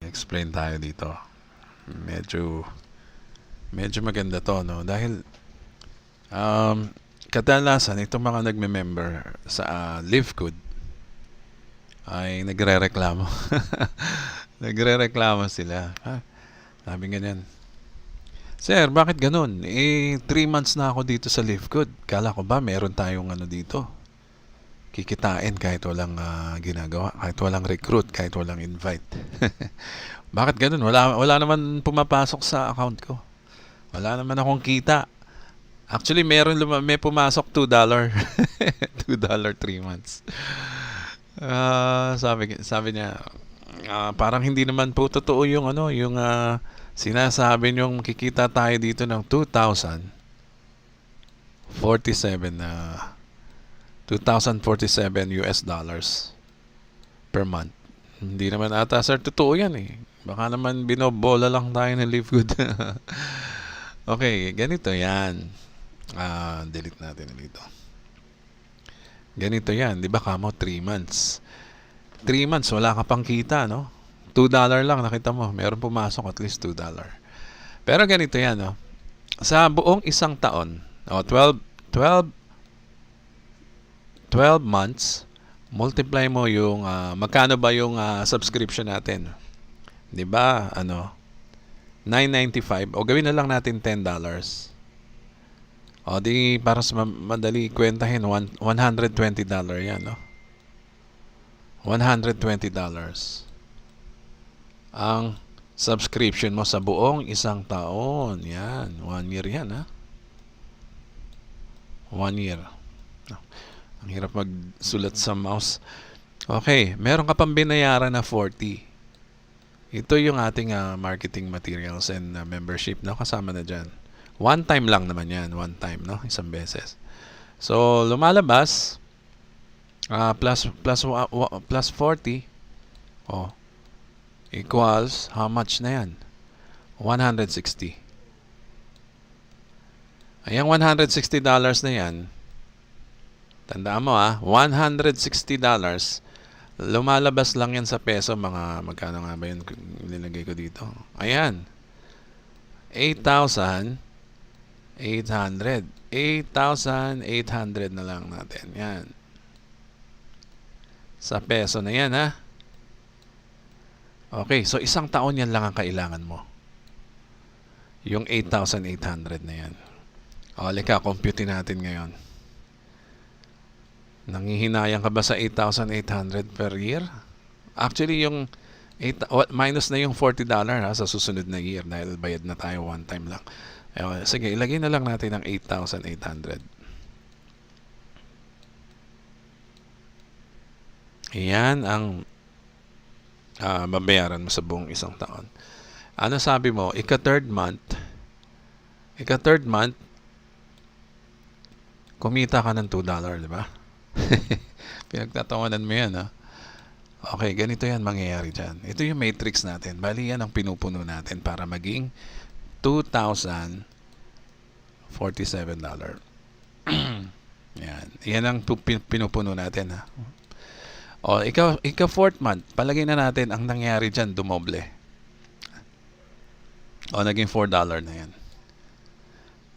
explain tayo dito. Medyo maganda to, no? Dahil um, kadalasan itong mga nagme-member sa Livegood ay nagre-reklamo. Nagre-reklamo sila. Sabi ganyan. Sir, bakit ganun? 3 months na ako dito sa Livegood. Kala ko ba meron tayong dito? Kikitain kahit walang ginagawa, kahit walang recruit, kahit walang invite. Bakit ganun? Wala naman pumapasok sa account ko. Wala naman akong kita. Actually, may pumasok $2. $2 3 months. Sabi niya, parang hindi naman po totoo yung sinasabi niyong makikita tayo dito ng 2,047 US dollars per month. Hindi naman ata sir totoo yan eh. Baka naman binobola lang tayo ng Livegood. Okay, ganito yan. Delete natin dito. Ganito yan, di ba kamo 3 months. 3 months, wala ka pang kita, no? $2 lang, nakita mo. Meron pumasok at least $2. Pero ganito yan, no? Sa buong isang taon, 12 months, multiply mo yung, magkano ba yung subscription natin? Di ba, $9.95, o gawin na lang natin $10. O di, para sa madali kwentahin, $120 yan, no? $120 ang subscription mo sa buong isang taon. Yan, 1 year yan, ha? 1 year. Ang hirap magsulat sa mouse. Okay, meron ka pang binayaran na 40. Ito yung ating marketing materials and membership, no? Kasama na dyan. One time lang naman yan. One time, no? Isang beses. So, lumalabas plus 40 equals how much na yan? 160. Ayang $160 na yan, tandaan mo $160, lumalabas lang yan sa peso, mga magkano nga ba yun nilagay ko dito? Ayan, 8,800 na lang natin yan sa peso na yan, ha? Okay, so isang taon yan lang ang kailangan mo, yung 8,800 na yan. Halika, compute natin ngayon. Nanghihinayang ka ba sa 8,800 per year? Actually, yung minus na yung $40 sa susunod na year dahil bayad na tayo one time lang. Sige, ilagay na lang natin ang 8,800. Yan ang babayaran mo sa buong isang taon. Ano sabi mo? Ika-third month, kumita ka ng $2, di ba? Pinagtatawanan mo yan, ha? Okay, ganito yan mangyayari dyan. Ito yung matrix natin. Bali, yan ang pinupuno natin para maging $2,047. Yan ang pinupuno natin, ha? O, ika fourth month, palagay na natin ang nangyari dyan, dumoble. O, naging $4 na yan.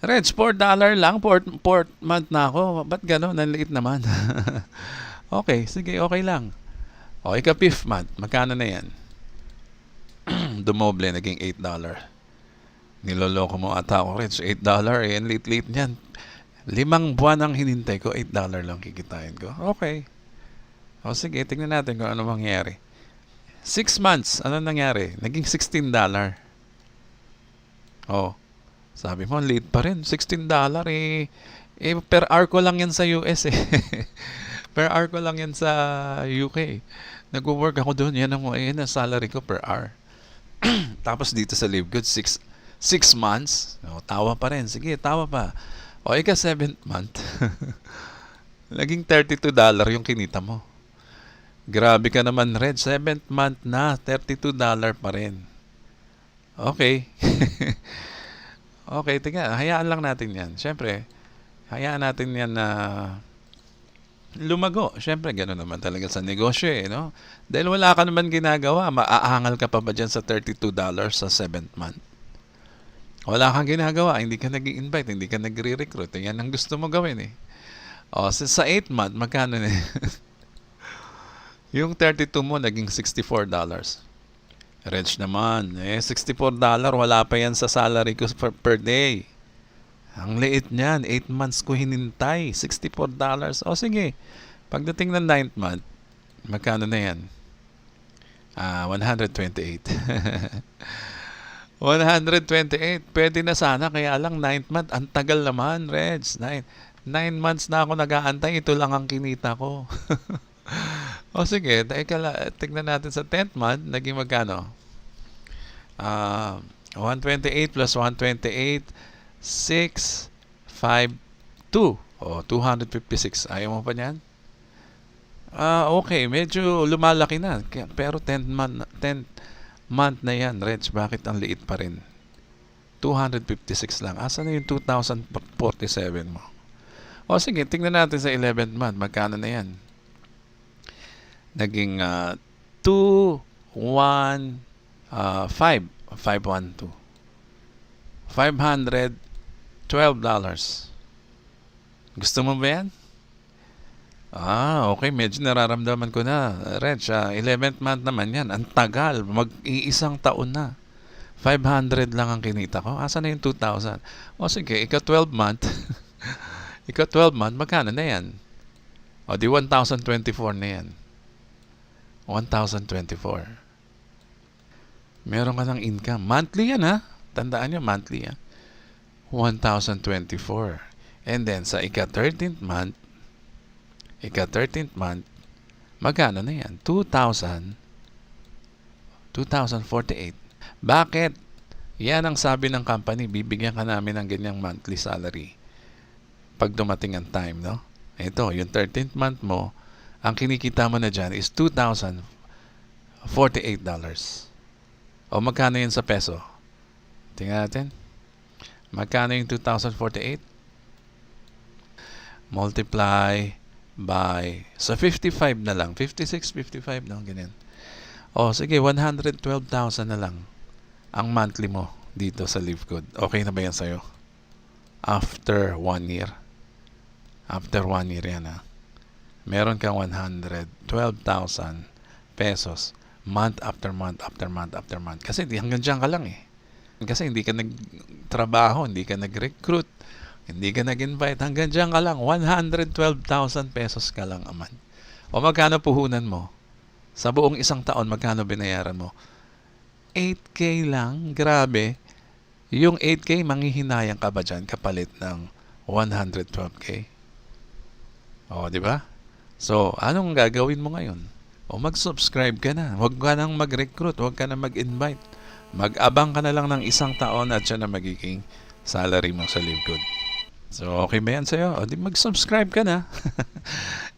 Reds, $4 lang, fourth month na ako. Ba't gano'n? Nanliit naman. Okay, sige, okay lang. O, ika-fifth month, magkano na yan? Dumoble, naging $8. Niloloko mo ata ako, Reds. $8, ang late niyan. 5 buwan ang hinintay ko, $8 lang kikitain ko. Okay. O, sige, tingnan natin kung ano mangyari. 6 months, ano nangyari? Naging $16. O, sabi mo, late pa rin. $16 per hour ko lang yan sa US eh. Per hour ko lang yan sa UK. Nag-work ako doon. Yan ang salary ko per hour. Tapos dito sa Livegood, 6 months. O, tawa pa rin. Sige, tawa pa. O, ika 7th month. Naging $32 yung kinita mo. Grabe ka naman, Red. 7th month na, $32 pa rin. Okay. Okay, tingnan. Hayaan lang natin yan. Siyempre, hayaan natin yan na lumago. Siyempre, gano'n naman talaga sa negosyo eh, no? Dahil wala ka naman ginagawa, maaangal ka pa ba dyan sa $32 sa 7th month? Wala kang ginagawa, hindi ka nag invite hindi ka nagre-recruit. Yan ang gusto mo gawin eh. O, sa 8th month, magkano na yung 32 mo, naging $64. Reg naman, $64, wala pa yan sa salary ko per day. Ang liit niyan, 8 months ko hinintay, $64. O sige, pagdating ng 9th month, magkano na yan? 128. 128, pwede na sana, kaya lang 9th month, ang tagal naman, Reg. 9 months na ako nag-aantay, ito lang ang kinita ko. O sige, tignan natin sa 10th month, naging magkano? 128 plus 128, 6, 5, 2. O, 256. Ayaw mo pa niyan? Okay, medyo lumalaki na. Pero 10th month na yan, Reg. Bakit ang liit pa rin? 256 lang. Asa na yung 2047 mo? O sige, tingnan natin sa 11th month. Magkano na yan? Naging 2, 1, 5. 512. $512. Gusto mo ba yan? Okay. Medyo nararamdaman ko na. Reg, 11th month naman yan. Ang tagal. Mag-iisang taon na. 500 lang ang kinita ko. Asa na yung 2,000? O sige, ika-12 month. Ika-12 month, magkano na yan? O di 1,024 na yan. 1,024. Meron ka ng income. Monthly yan ha. Tandaan nyo, monthly yan. 1,024. And then, sa ika-13th month, magkano na yan? 2,048. Bakit? Yan ang sabi ng company, bibigyan ka namin ng ganyang monthly salary pag dumating ang time, no? Ito, yung 13th month mo, ang kinikita mo na dyan is $2,048. O magkano yun sa peso? Tingnan natin. Magkano yung 2,048? Multiply by, sa 55 na lang. 56, 55 na lang, ganyan. O sige, 112,000 na lang ang monthly mo dito sa Livegood. Okay na ba yan sa'yo? After 1 year. After 1 year yan ha. Meron kang 112,000 pesos month after month after month after month. Kasi hanggang dyan ka lang eh. Kasi hindi ka nagtrabaho, hindi ka nag-recruit, hindi ka nag-invite. Hanggang dyan ka lang. 112,000 pesos ka lang a month. O magkano puhunan mo? Sa buong isang taon, magkano binayaran mo? 8K lang. Grabe. Yung 8K, manghihinayang ka ba dyan kapalit ng 112K? O, di ba? So, anong gagawin mo ngayon? O, mag-subscribe ka na. Huwag ka nang mag-recruit. Huwag ka nang mag-invite. Mag-abang ka na lang ng isang taon at siya na magiging salary mo sa Livegood. So, okay ba yan sa'yo? O, di mag-subscribe ka na.